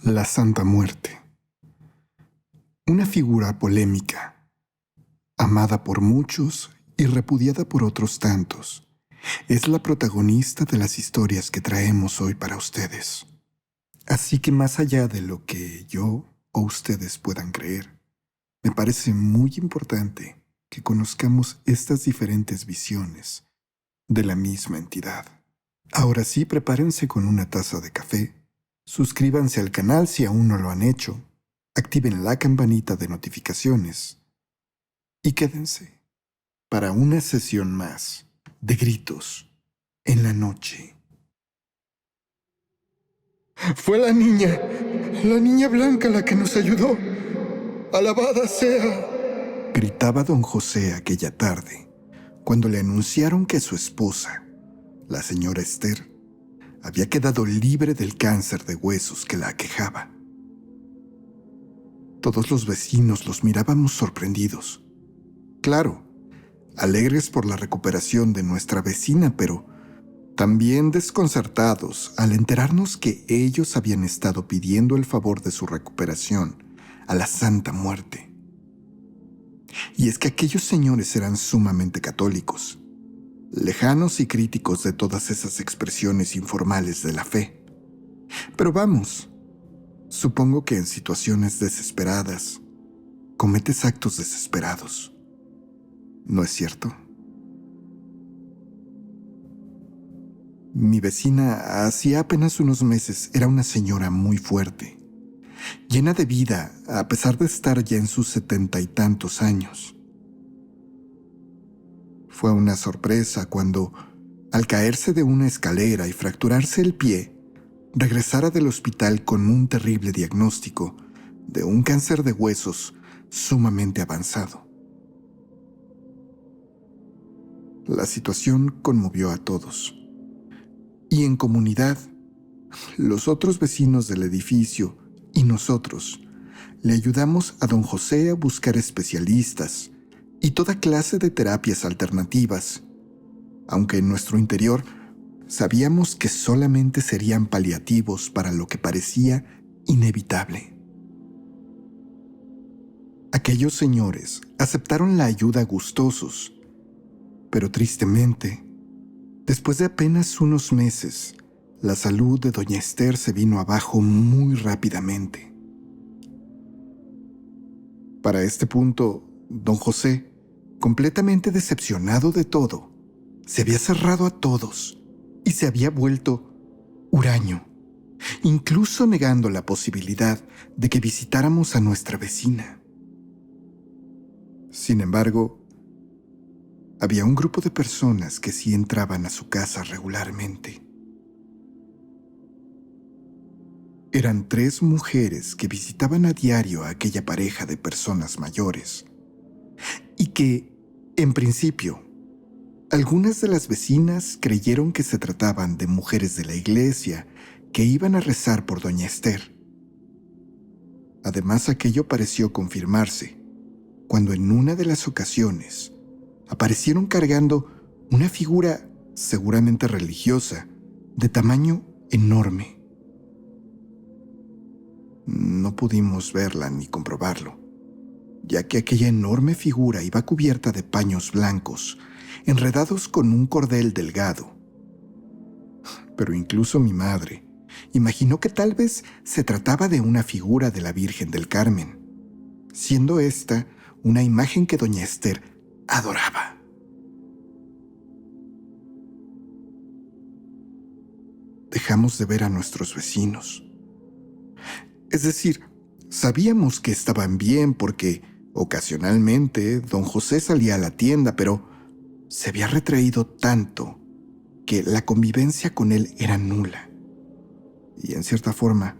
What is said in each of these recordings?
La Santa Muerte. Una figura polémica, amada por muchos y repudiada por otros tantos, es la protagonista de las historias que traemos hoy para ustedes. Así que más allá de lo que yo o ustedes puedan creer, me parece muy importante que conozcamos estas diferentes visiones de la misma entidad. Ahora sí, prepárense con una taza de café, suscríbanse al canal si aún no lo han hecho, activen la campanita de notificaciones y quédense para una sesión más de gritos en la noche. Fue la niña blanca la que nos ayudó. ¡Alabada sea!, gritaba don José aquella tarde, cuando le anunciaron que su esposa, la señora Esther, había quedado libre del cáncer de huesos que la aquejaba. Todos los vecinos los mirábamos sorprendidos. Claro, alegres por la recuperación de nuestra vecina, pero también desconcertados al enterarnos que ellos habían estado pidiendo el favor de su recuperación a la Santa Muerte. Y es que aquellos señores eran sumamente católicos, lejanos y críticos de todas esas expresiones informales de la fe. Pero vamos, supongo que en situaciones desesperadas cometes actos desesperados, ¿no es cierto? Mi vecina hacía apenas unos meses era una señora muy fuerte, llena de vida a pesar de estar ya en sus 70 y tantos años. Fue una sorpresa cuando, al caerse de una escalera y fracturarse el pie, regresara del hospital con un terrible diagnóstico de un cáncer de huesos sumamente avanzado. La situación conmovió a todos. Y en comunidad, los otros vecinos del edificio y nosotros le ayudamos a don José a buscar especialistas y toda clase de terapias alternativas, aunque en nuestro interior sabíamos que solamente serían paliativos para lo que parecía inevitable. Aquellos señores aceptaron la ayuda gustosos, pero tristemente, después de apenas unos meses, la salud de doña Esther se vino abajo muy rápidamente. Para este punto, don José, completamente decepcionado de todo, se había cerrado a todos y se había vuelto huraño, incluso negando la posibilidad de que visitáramos a nuestra vecina. Sin embargo, había un grupo de personas que sí entraban a su casa regularmente. Eran 3 mujeres que visitaban a diario a aquella pareja de personas mayores y que, en principio, algunas de las vecinas creyeron que se trataban de mujeres de la iglesia que iban a rezar por doña Esther. Además, aquello pareció confirmarse cuando en una de las ocasiones aparecieron cargando una figura seguramente religiosa de tamaño enorme. No pudimos verla ni comprobarlo, ya que aquella enorme figura iba cubierta de paños blancos, enredados con un cordel delgado. Pero incluso mi madre imaginó que tal vez se trataba de una figura de la Virgen del Carmen, siendo esta una imagen que doña Esther adoraba. Dejamos de ver a nuestros vecinos. Es decir, sabíamos que estaban bien porque ocasionalmente don José salía a la tienda, pero se había retraído tanto que la convivencia con él era nula. Y en cierta forma,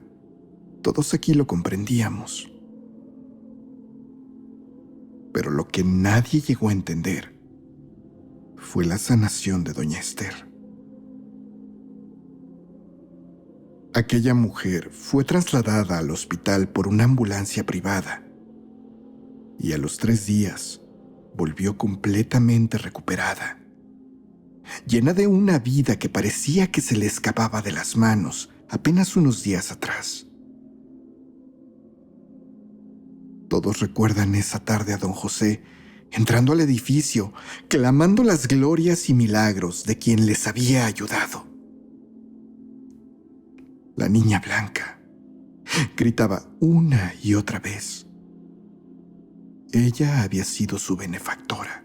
todos aquí lo comprendíamos. Pero lo que nadie llegó a entender fue la sanación de doña Esther. Aquella mujer fue trasladada al hospital por una ambulancia privada y a los 3 días volvió completamente recuperada, llena de una vida que parecía que se le escapaba de las manos apenas unos días atrás. Todos recuerdan esa tarde a don José entrando al edificio, clamando las glorias y milagros de quien les había ayudado. La niña blanca gritaba una y otra vez. Ella había sido su benefactora,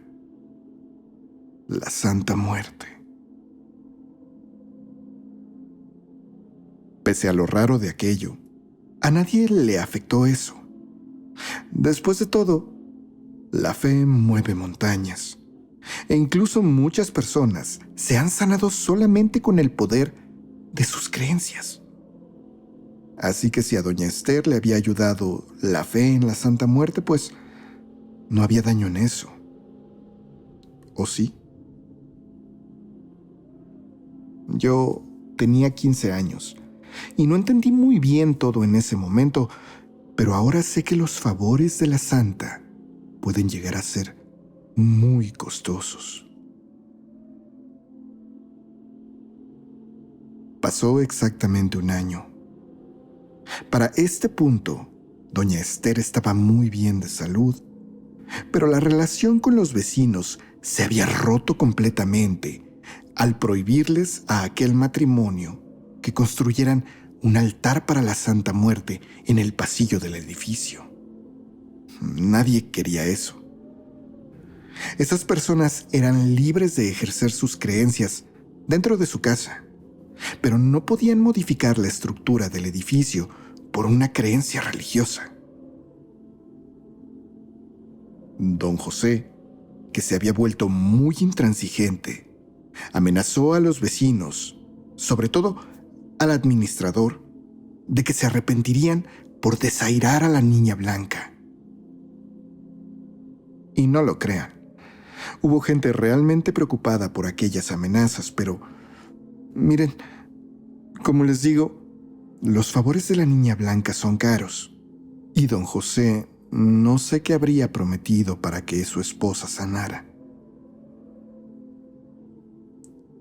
la Santa Muerte. Pese a lo raro de aquello, a nadie le afectó eso. Después de todo, la fe mueve montañas, e incluso muchas personas se han sanado solamente con el poder de sus creencias. Así que si a doña Esther le había ayudado la fe en la Santa Muerte, pues no había daño en eso. ¿O sí? Yo tenía 15 años y no entendí muy bien todo en ese momento, pero ahora sé que los favores de la Santa pueden llegar a ser muy costosos. Pasó exactamente un año. Para este punto, doña Esther estaba muy bien de salud, pero la relación con los vecinos se había roto completamente al prohibirles a aquel matrimonio que construyeran un altar para la Santa Muerte en el pasillo del edificio. Nadie quería eso. Esas personas eran libres de ejercer sus creencias dentro de su casa, pero no podían modificar la estructura del edificio por una creencia religiosa. Don José, que se había vuelto muy intransigente, amenazó a los vecinos, sobre todo al administrador, de que se arrepentirían por desairar a la niña blanca. Y no lo crean, hubo gente realmente preocupada por aquellas amenazas, pero miren, como les digo, los favores de la niña blanca son caros, y don José no sé qué habría prometido para que su esposa sanara.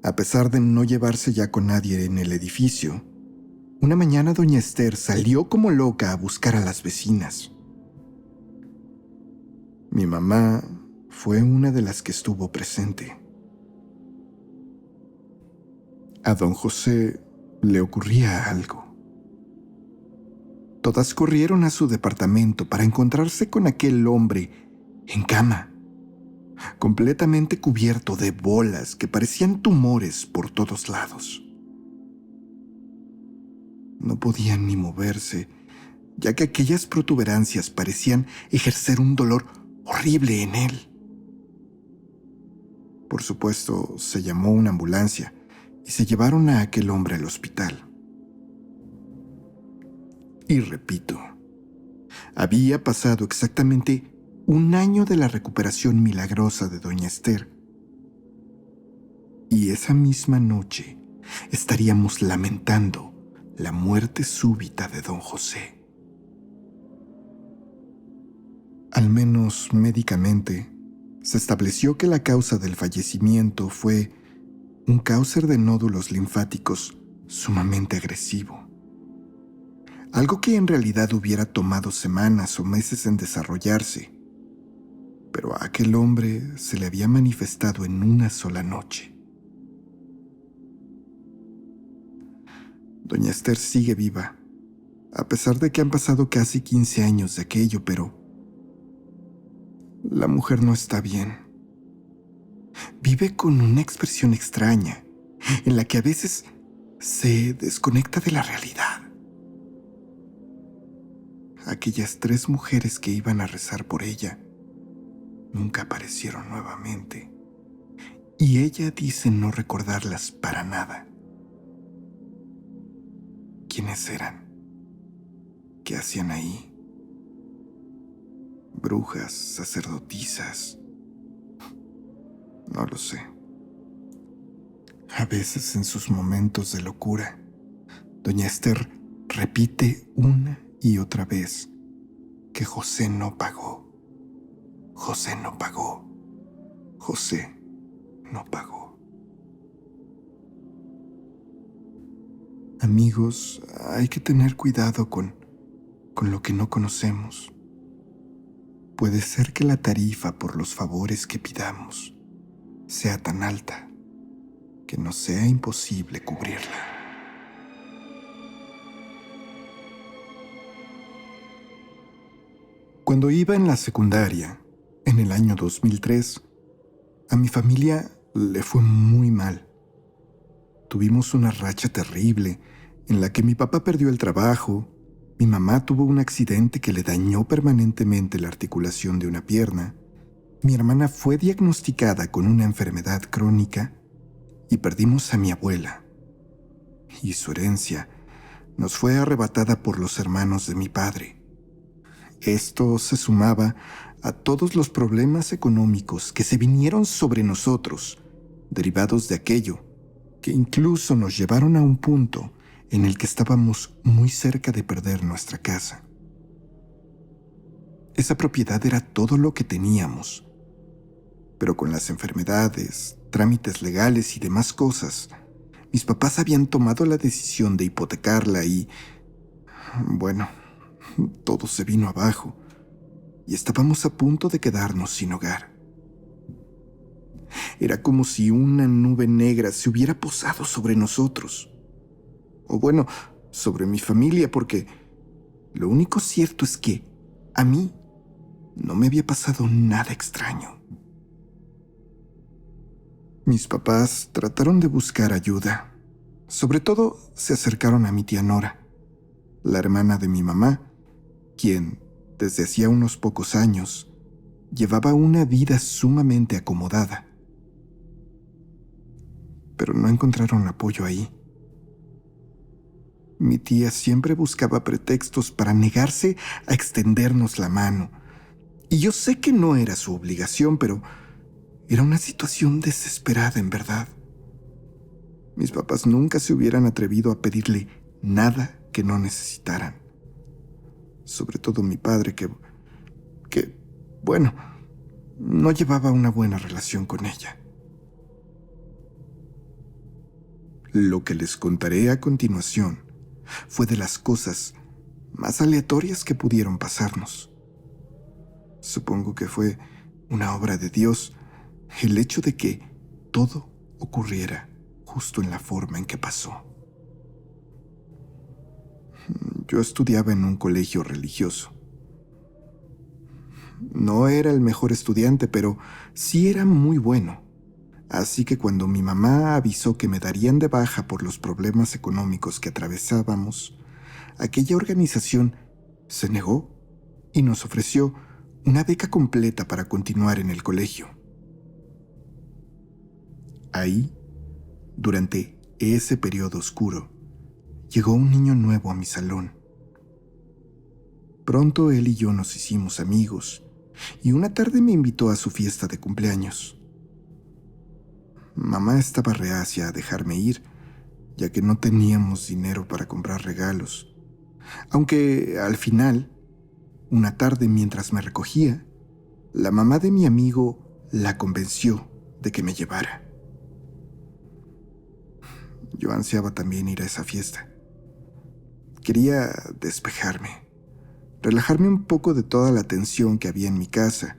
A pesar de no llevarse ya con nadie en el edificio, una mañana doña Esther salió como loca a buscar a las vecinas. Mi mamá fue una de las que estuvo presente. A don José le ocurría algo. Todas corrieron a su departamento para encontrarse con aquel hombre en cama, completamente cubierto de bolas que parecían tumores por todos lados. No podían ni moverse, ya que aquellas protuberancias parecían ejercer un dolor horrible en él. Por supuesto, se llamó una ambulancia y se llevaron a aquel hombre al hospital. Y repito, había pasado exactamente un año de la recuperación milagrosa de doña Esther. Y esa misma noche estaríamos lamentando la muerte súbita de don José. Al menos médicamente, se estableció que la causa del fallecimiento fue un cáncer de nódulos linfáticos sumamente agresivo. Algo que en realidad hubiera tomado semanas o meses en desarrollarse, pero a aquel hombre se le había manifestado en una sola noche. Doña Esther sigue viva, a pesar de que han pasado casi 15 años de aquello, pero la mujer no está bien. Vive con una expresión extraña, en la que a veces se desconecta de la realidad. Aquellas 3 mujeres que iban a rezar por ella nunca aparecieron nuevamente, y ella dice no recordarlas para nada. ¿Quiénes eran? ¿Qué hacían ahí? ¿Brujas, sacerdotisas? No lo sé. A veces en sus momentos de locura, doña Esther repite una y otra vez que José no pagó. José no pagó. José no pagó. Amigos, hay que tener cuidado con lo que no conocemos. puede ser que la tarifa por los favores que pidamos sea tan alta que nos sea imposible cubrirla. Cuando iba en la secundaria, en el año 2003, a mi familia le fue muy mal. Tuvimos una racha terrible en la que mi papá perdió el trabajo, mi mamá tuvo un accidente que le dañó permanentemente la articulación de una pierna, mi hermana fue diagnosticada con una enfermedad crónica y perdimos a mi abuela. Y su herencia nos fue arrebatada por los hermanos de mi padre. Esto se sumaba a todos los problemas económicos que se vinieron sobre nosotros, derivados de aquello, que incluso nos llevaron a un punto en el que estábamos muy cerca de perder nuestra casa. Esa propiedad era todo lo que teníamos, pero con las enfermedades, trámites legales y demás cosas, mis papás habían tomado la decisión de hipotecarla y, bueno, todo se vino abajo y estábamos a punto de quedarnos sin hogar. Era como si una nube negra se hubiera posado sobre nosotros. O bueno, sobre mi familia, porque lo único cierto es que a mí no me había pasado nada extraño. Mis papás trataron de buscar ayuda. Sobre todo se acercaron a mi tía Nora, la hermana de mi mamá, quien, desde hacía unos pocos años, llevaba una vida sumamente acomodada. Pero no encontraron apoyo ahí. Mi tía siempre buscaba pretextos para negarse a extendernos la mano. Y yo sé que no era su obligación, pero era una situación desesperada en verdad. Mis papás nunca se hubieran atrevido a pedirle nada que no necesitaran. Sobre todo mi padre, que bueno, no llevaba una buena relación con ella. Lo que les contaré a continuación fue de las cosas más aleatorias que pudieron pasarnos. Supongo que fue una obra de Dios el hecho de que todo ocurriera justo en la forma en que pasó. Yo estudiaba en un colegio religioso. No era el mejor estudiante, pero sí era muy bueno. Así que cuando mi mamá avisó que me darían de baja por los problemas económicos que atravesábamos, aquella organización se negó y nos ofreció una beca completa para continuar en el colegio. Ahí, durante ese periodo oscuro, llegó un niño nuevo a mi salón. Pronto él y yo nos hicimos amigos, y una tarde me invitó a su fiesta de cumpleaños. Mamá estaba reacia a dejarme ir, ya que no teníamos dinero para comprar regalos. Aunque al final, una tarde mientras me recogía, la mamá de mi amigo la convenció de que me llevara. Yo ansiaba también ir a esa fiesta. Quería despejarme, relajarme un poco de toda la tensión que había en mi casa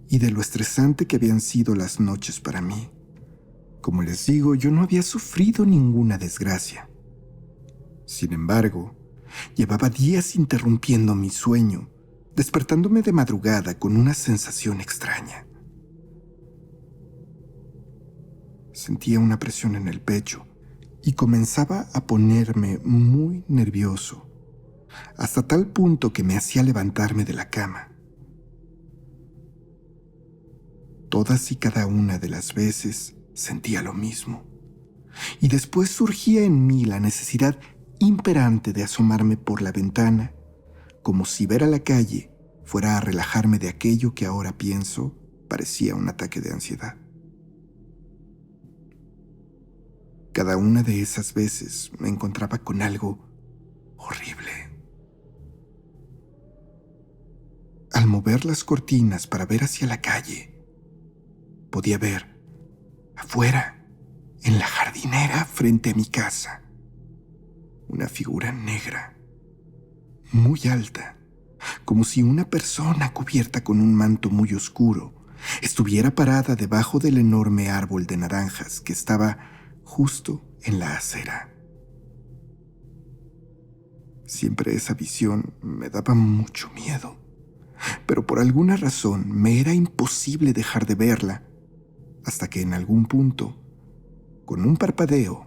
y de lo estresante que habían sido las noches para mí. Como les digo, yo no había sufrido ninguna desgracia. Sin embargo, llevaba días interrumpiendo mi sueño, despertándome de madrugada con una sensación extraña. Sentía una presión en el pecho y comenzaba a ponerme muy nervioso, hasta tal punto que me hacía levantarme de la cama. Todas y cada una de las veces sentía lo mismo, y después surgía en mí la necesidad imperante de asomarme por la ventana, como si ver a la calle fuera a relajarme de aquello que ahora pienso parecía un ataque de ansiedad. Cada una de esas veces me encontraba con algo horrible. Al mover las cortinas para ver hacia la calle, podía ver afuera, en la jardinera frente a mi casa, una figura negra, muy alta, como si una persona cubierta con un manto muy oscuro estuviera parada debajo del enorme árbol de naranjas que estaba justo en la acera. Siempre esa visión me daba mucho miedo, pero por alguna razón me era imposible dejar de verla, hasta que en algún punto, con un parpadeo,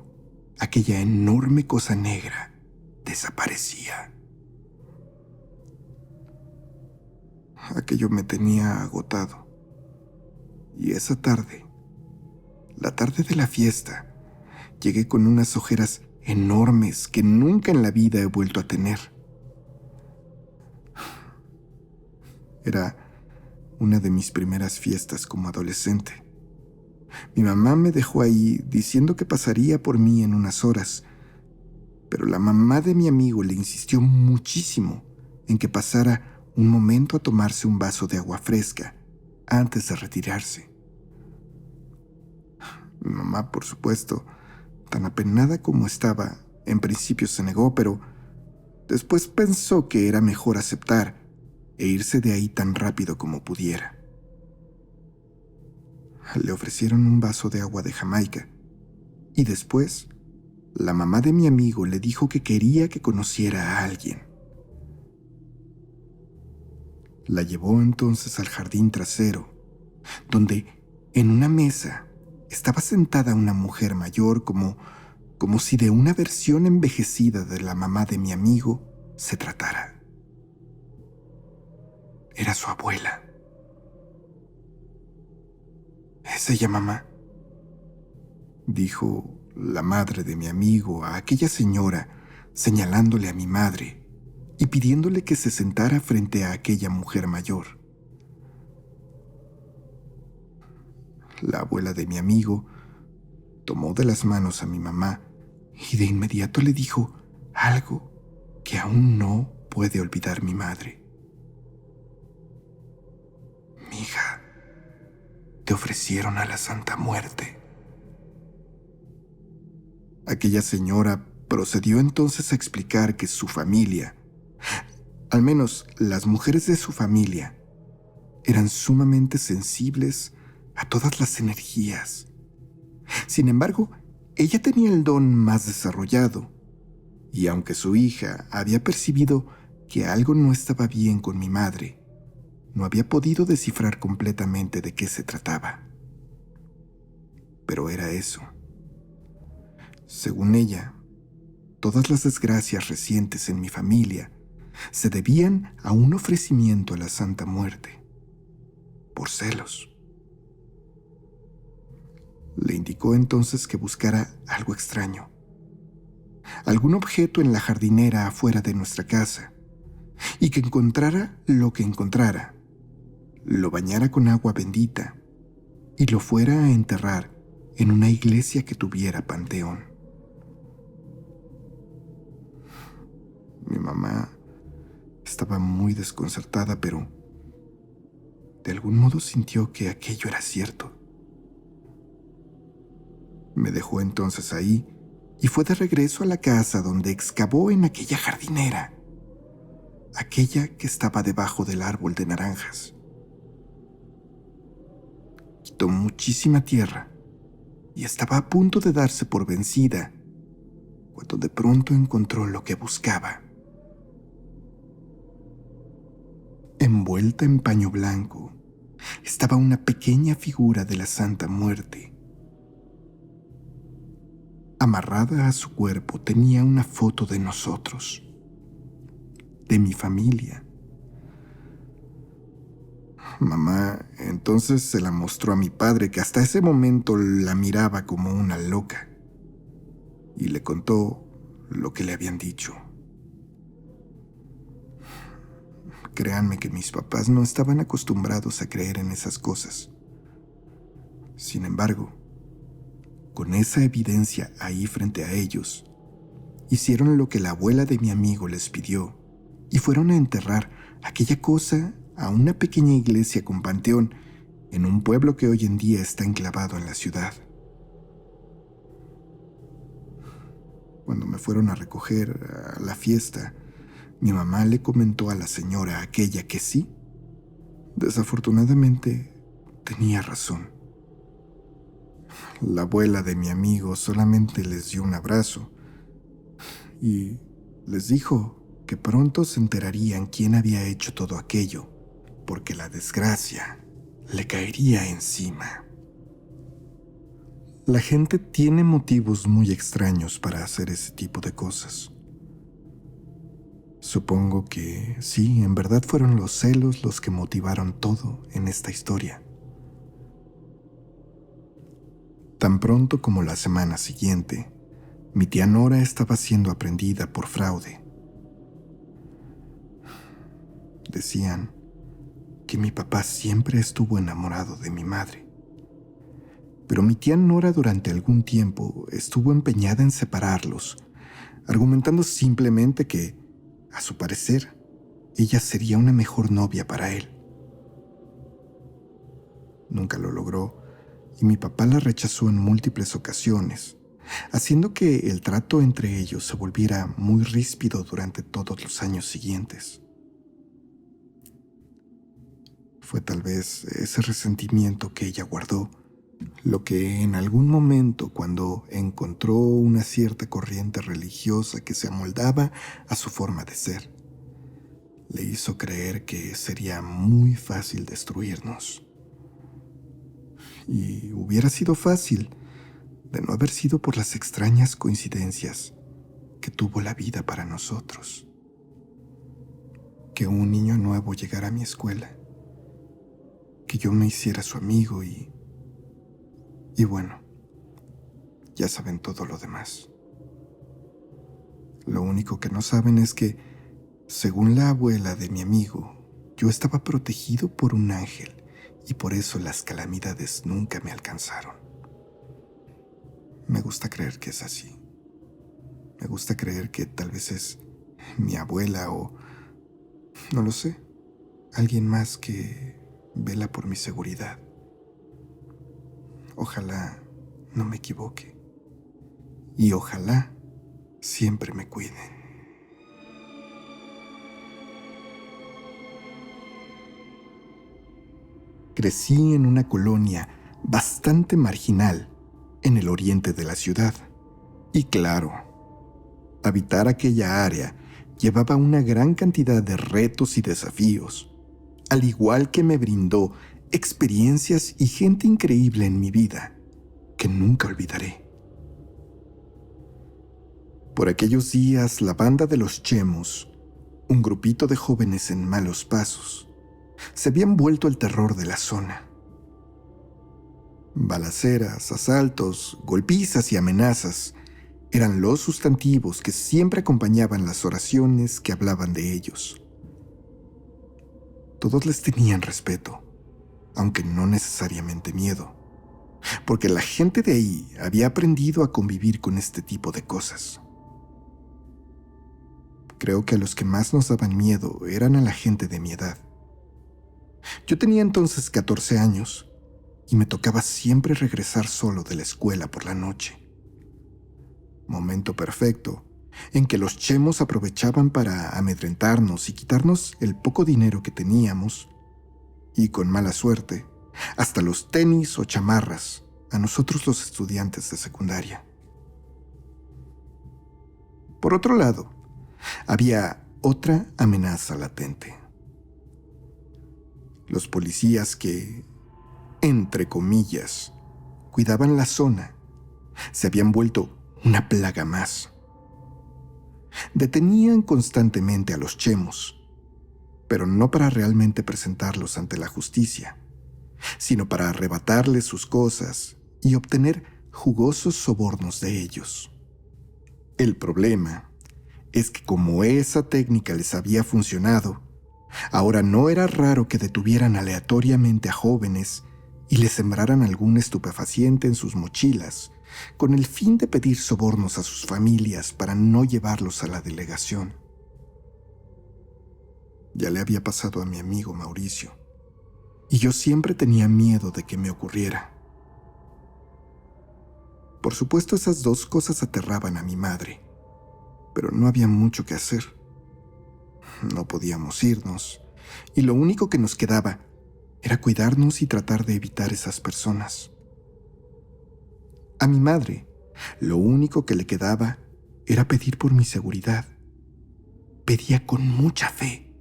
aquella enorme cosa negra desaparecía. Aquello me tenía agotado, y esa tarde, la tarde de la fiesta, llegué con unas ojeras enormes que nunca en la vida he vuelto a tener. Era una de mis primeras fiestas como adolescente. Mi mamá me dejó ahí diciendo que pasaría por mí en unas horas, pero la mamá de mi amigo le insistió muchísimo en que pasara un momento a tomarse un vaso de agua fresca antes de retirarse. Mi mamá, por supuesto, tan apenada como estaba, en principio se negó, pero después pensó que era mejor aceptar e irse de ahí tan rápido como pudiera. Le ofrecieron un vaso de agua de Jamaica y después la mamá de mi amigo le dijo que quería que conociera a alguien. La llevó entonces al jardín trasero, donde en una mesa estaba sentada una mujer mayor como si de una versión envejecida de la mamá de mi amigo se tratara. Era su abuela. «¿Es ella, mamá?», dijo la madre de mi amigo a aquella señora, señalándole a mi madre y pidiéndole que se sentara frente a aquella mujer mayor. La abuela de mi amigo tomó de las manos a mi mamá y de inmediato le dijo algo que aún no puede olvidar mi madre. «Mija, te ofrecieron a la Santa Muerte». Aquella señora procedió entonces a explicar que su familia, al menos las mujeres de su familia, eran sumamente sensibles a todas las energías. Sin embargo, ella tenía el don más desarrollado, y aunque su hija había percibido que algo no estaba bien con mi madre, no había podido descifrar completamente de qué se trataba. Pero era eso. Según ella, todas las desgracias recientes en mi familia se debían a un ofrecimiento a la Santa Muerte, por celos. Le indicó entonces que buscara algo extraño, algún objeto en la jardinera afuera de nuestra casa, y que encontrara lo que encontrara, lo bañara con agua bendita y lo fuera a enterrar en una iglesia que tuviera panteón. Mi mamá estaba muy desconcertada, pero de algún modo sintió que aquello era cierto. Me dejó entonces ahí y fue de regreso a la casa, donde excavó en aquella jardinera, aquella que estaba debajo del árbol de naranjas. Quitó muchísima tierra y estaba a punto de darse por vencida cuando de pronto encontró lo que buscaba. Envuelta en paño blanco estaba una pequeña figura de la Santa Muerte. Amarrada a su cuerpo tenía una foto de nosotros, de mi familia. Mamá entonces se la mostró a mi padre, que hasta ese momento la miraba como una loca, y le contó lo que le habían dicho. Créanme que mis papás no estaban acostumbrados a creer en esas cosas. Sin embargo, con esa evidencia ahí frente a ellos, hicieron lo que la abuela de mi amigo les pidió y fueron a enterrar aquella cosa a una pequeña iglesia con panteón en un pueblo que hoy en día está enclavado en la ciudad. Cuando me fueron a recoger a la fiesta, Mi mamá le comentó a la señora aquella que sí, desafortunadamente tenía razón. La abuela de mi amigo solamente les dio un abrazo y les dijo que pronto se enterarían quién había hecho todo aquello, porque la desgracia le caería encima. La gente tiene motivos muy extraños para hacer ese tipo de cosas. Supongo que sí, en verdad fueron los celos los que motivaron todo en esta historia. Tan pronto como la semana siguiente, mi tía Nora estaba siendo aprendida por fraude. Decían que mi papá siempre estuvo enamorado de mi madre, pero mi tía Nora durante algún tiempo estuvo empeñada en separarlos, argumentando simplemente que, a su parecer, ella sería una mejor novia para él. Nunca lo logró y mi papá la rechazó en múltiples ocasiones, haciendo que el trato entre ellos se volviera muy ríspido durante todos los años siguientes. Fue tal vez ese resentimiento que ella guardó lo que en algún momento, cuando encontró una cierta corriente religiosa que se amoldaba a su forma de ser, le hizo creer que sería muy fácil destruirnos. Y hubiera sido fácil, de no haber sido por las extrañas coincidencias que tuvo la vida para nosotros. Que un niño nuevo llegara a mi escuela, que yo me hiciera su amigo y bueno, ya saben todo lo demás. Lo único que no saben es que, según la abuela de mi amigo, yo estaba protegido por un ángel y por eso las calamidades nunca me alcanzaron. Me gusta creer que es así. Me gusta creer que tal vez es mi abuela o, no lo sé, alguien más que vela por mi seguridad. Ojalá no me equivoque. Y ojalá siempre me cuiden. Crecí en una colonia bastante marginal en el oriente de la ciudad. Y claro, habitar aquella área llevaba una gran cantidad de retos y desafíos, al igual que me brindó experiencias y gente increíble en mi vida que nunca olvidaré. Por aquellos días, la banda de los Chemos, un grupito de jóvenes en malos pasos, se habían vuelto el terror de la zona. Balaceras, asaltos, golpizas y amenazas eran los sustantivos que siempre acompañaban las oraciones que hablaban de ellos. Todos les tenían respeto, aunque no necesariamente miedo, porque la gente de ahí había aprendido a convivir con este tipo de cosas. Creo que a los que más nos daban miedo eran a la gente de mi edad. Yo tenía entonces 14 años y me tocaba siempre regresar solo de la escuela por la noche. Momento perfecto en que los chemos aprovechaban para amedrentarnos y quitarnos el poco dinero que teníamos y, con mala suerte, hasta los tenis o chamarras a nosotros los estudiantes de secundaria. Por otro lado, había otra amenaza latente. Los policías que, entre comillas, cuidaban la zona, se habían vuelto una plaga más. Detenían constantemente a los chemos, pero no para realmente presentarlos ante la justicia, sino para arrebatarles sus cosas y obtener jugosos sobornos de ellos. El problema es que como esa técnica les había funcionado, ahora no era raro que detuvieran aleatoriamente a jóvenes y les sembraran algún estupefaciente en sus mochilas, con el fin de pedir sobornos a sus familias para no llevarlos a la delegación. Ya le había pasado a mi amigo Mauricio, y yo siempre tenía miedo de que me ocurriera. Por supuesto, esas dos cosas aterraban a mi madre, pero no había mucho que hacer. No podíamos irnos, y lo único que nos quedaba era cuidarnos y tratar de evitar esas personas. A mi madre, lo único que le quedaba era pedir por mi seguridad. Pedía con mucha fe.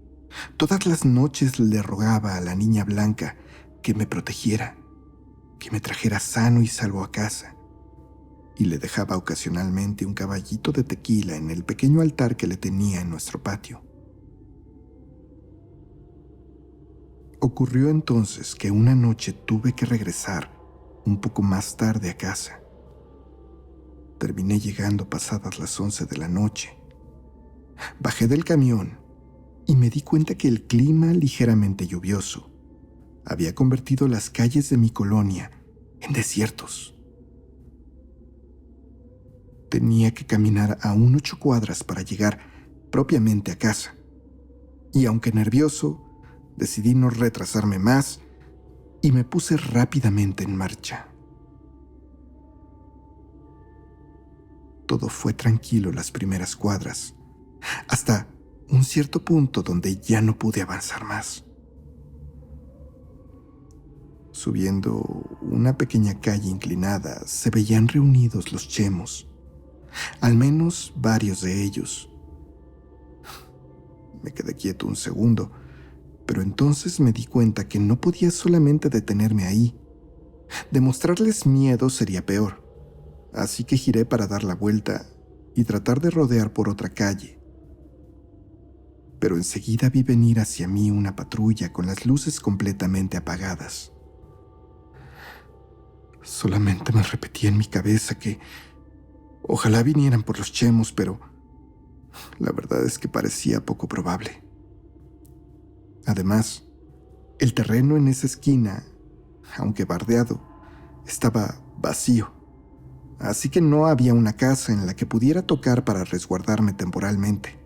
Todas las noches le rogaba a la niña blanca que me protegiera, que me trajera sano y salvo a casa, y le dejaba ocasionalmente un caballito de tequila en el pequeño altar que le tenía en nuestro patio. Ocurrió entonces que una noche tuve que regresar un poco más tarde a casa. Terminé llegando pasadas las 11 de la noche. Bajé del camión y me di cuenta que el clima ligeramente lluvioso había convertido las calles de mi colonia en desiertos. Tenía que caminar aún 8 cuadras para llegar propiamente a casa. Y aunque nervioso, decidí no retrasarme más y me puse rápidamente en marcha. Todo fue tranquilo las primeras cuadras, hasta un cierto punto donde ya no pude avanzar más. Subiendo una pequeña calle inclinada, se veían reunidos los chemos, al menos varios de ellos. Me quedé quieto un segundo, pero entonces me di cuenta que no podía solamente detenerme ahí. Demostrarles miedo sería peor, así que giré para dar la vuelta y tratar de rodear por otra calle. Pero enseguida vi venir hacia mí una patrulla con las luces completamente apagadas. Solamente me repetía en mi cabeza que ojalá vinieran por los chemos, pero la verdad es que parecía poco probable. Además, el terreno en esa esquina, aunque bardeado, estaba vacío, así que no había una casa en la que pudiera tocar para resguardarme temporalmente.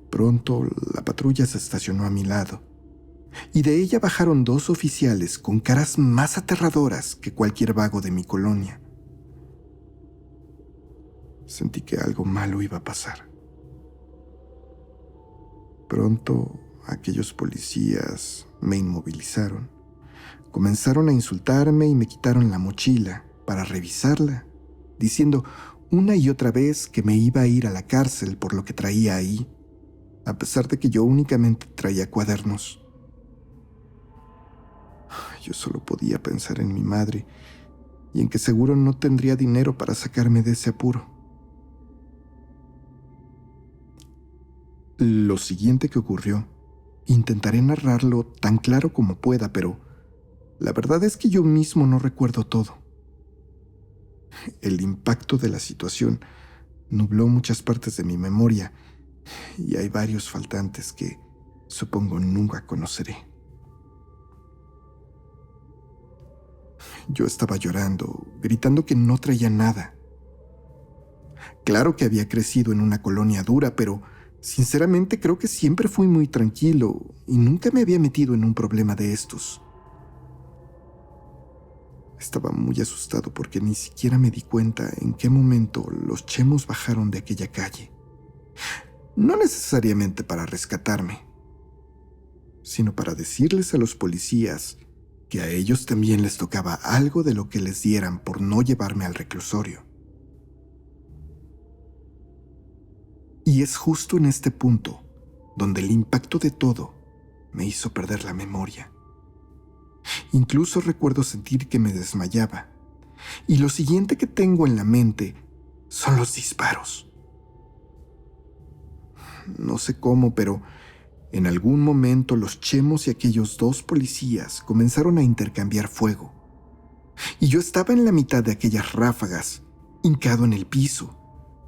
Pronto la patrulla se estacionó a mi lado, y de ella bajaron 2 oficiales con caras más aterradoras que cualquier vago de mi colonia. Sentí que algo malo iba a pasar. Pronto aquellos policías me inmovilizaron. Comenzaron a insultarme y me quitaron la mochila para revisarla, diciendo una y otra vez que me iba a ir a la cárcel por lo que traía ahí, a pesar de que yo únicamente traía cuadernos. Yo solo podía pensar en mi madre y en que seguro no tendría dinero para sacarme de ese apuro. Lo siguiente que ocurrió, intentaré narrarlo tan claro como pueda, pero la verdad es que yo mismo no recuerdo todo. El impacto de la situación nubló muchas partes de mi memoria y hay varios faltantes que supongo nunca conoceré. Yo estaba llorando, gritando que no traía nada. Claro que había crecido en una colonia dura, pero sinceramente creo que siempre fui muy tranquilo y nunca me había metido en un problema de estos. Estaba muy asustado porque ni siquiera me di cuenta en qué momento los chemos bajaron de aquella calle. No necesariamente para rescatarme, sino para decirles a los policías que a ellos también les tocaba algo de lo que les dieran por no llevarme al reclusorio. Y es justo en este punto donde el impacto de todo me hizo perder la memoria. Incluso recuerdo sentir que me desmayaba, y lo siguiente que tengo en la mente son los disparos. No sé cómo, pero en algún momento los chemos y aquellos 2 policías comenzaron a intercambiar fuego, y yo estaba en la mitad de aquellas ráfagas, hincado en el piso,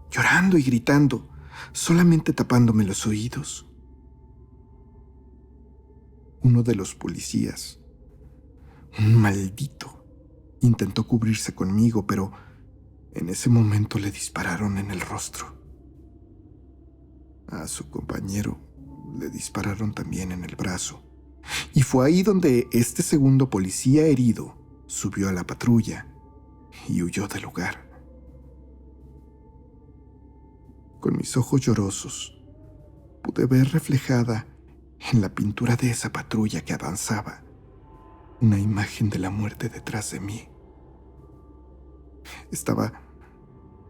llorando y gritando, solamente tapándome los oídos. Uno de los policías, un maldito, intentó cubrirse conmigo, pero en ese momento le dispararon en el rostro. A su compañero le dispararon también en el brazo, y fue ahí donde este segundo policía herido subió a la patrulla y huyó del lugar. Con mis ojos llorosos, pude ver reflejada en la pintura de esa patrulla que avanzaba una imagen de la muerte detrás de mí. Estaba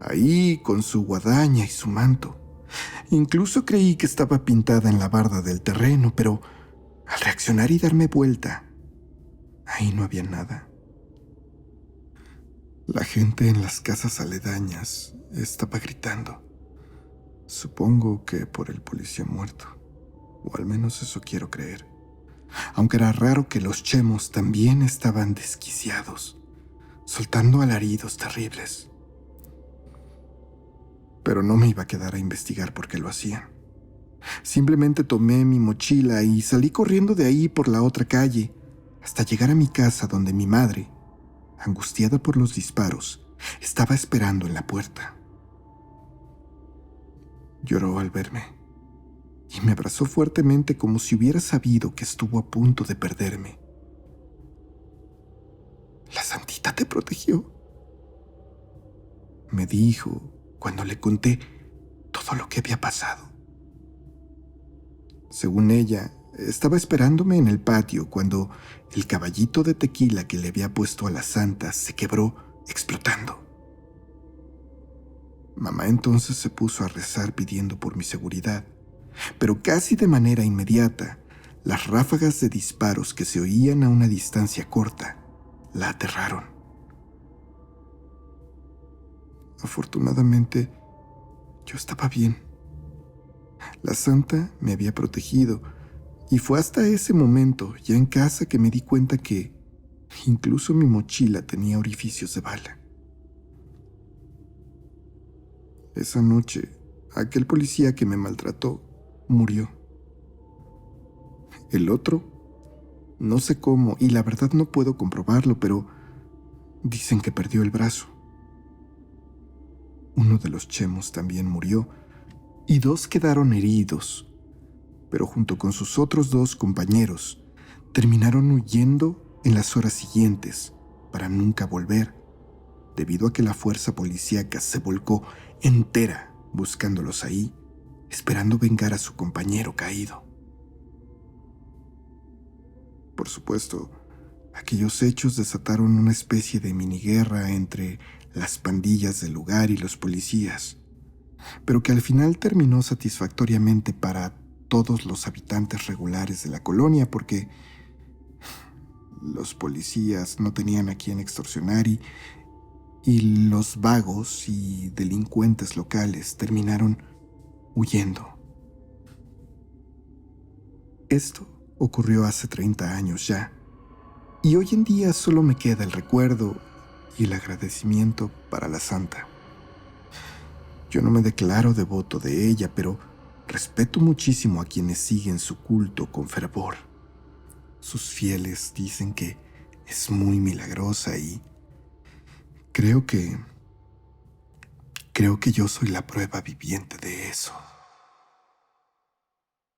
ahí con su guadaña y su manto. Incluso creí que estaba pintada en la barda del terreno, pero al reaccionar y darme vuelta, ahí no había nada. La gente en las casas aledañas estaba gritando. Supongo que por el policía muerto, o al menos eso quiero creer. Aunque era raro que los chemos también estaban desquiciados, soltando alaridos terribles. Pero no me iba a quedar a investigar por qué lo hacían. Simplemente tomé mi mochila y salí corriendo de ahí por la otra calle, hasta llegar a mi casa donde mi madre, angustiada por los disparos, estaba esperando en la puerta. Lloró al verme y me abrazó fuertemente como si hubiera sabido que estuvo a punto de perderme. «La santita te protegió», me dijo cuando le conté todo lo que había pasado. Según ella, estaba esperándome en el patio cuando el caballito de tequila que le había puesto a la santa se quebró, explotando. Mamá entonces se puso a rezar pidiendo por mi seguridad, pero casi de manera inmediata, las ráfagas de disparos que se oían a una distancia corta la aterraron. Afortunadamente, yo estaba bien. La santa me había protegido, y fue hasta ese momento, ya en casa, que me di cuenta que incluso mi mochila tenía orificios de bala. Esa noche, aquel policía que me maltrató murió. El otro, no sé cómo, y la verdad no puedo comprobarlo, pero dicen que perdió el brazo. Uno de los chemos también murió, y 2 quedaron heridos, pero junto con sus otros 2 compañeros, terminaron huyendo en las horas siguientes para nunca volver, debido a que la fuerza policíaca se volcó entera buscándolos ahí, esperando vengar a su compañero caído. Por supuesto, aquellos hechos desataron una especie de miniguerra entre las pandillas del lugar y los policías, pero que al final terminó satisfactoriamente para todos los habitantes regulares de la colonia, porque los policías no tenían a quién extorsionar y los vagos y delincuentes locales terminaron huyendo. Esto ocurrió hace 30 años ya, y hoy en día solo me queda el recuerdo y el agradecimiento para la santa. Yo no me declaro devoto de ella, pero respeto muchísimo a quienes siguen su culto con fervor. Sus fieles dicen que es muy milagrosa y creo que yo soy la prueba viviente de eso.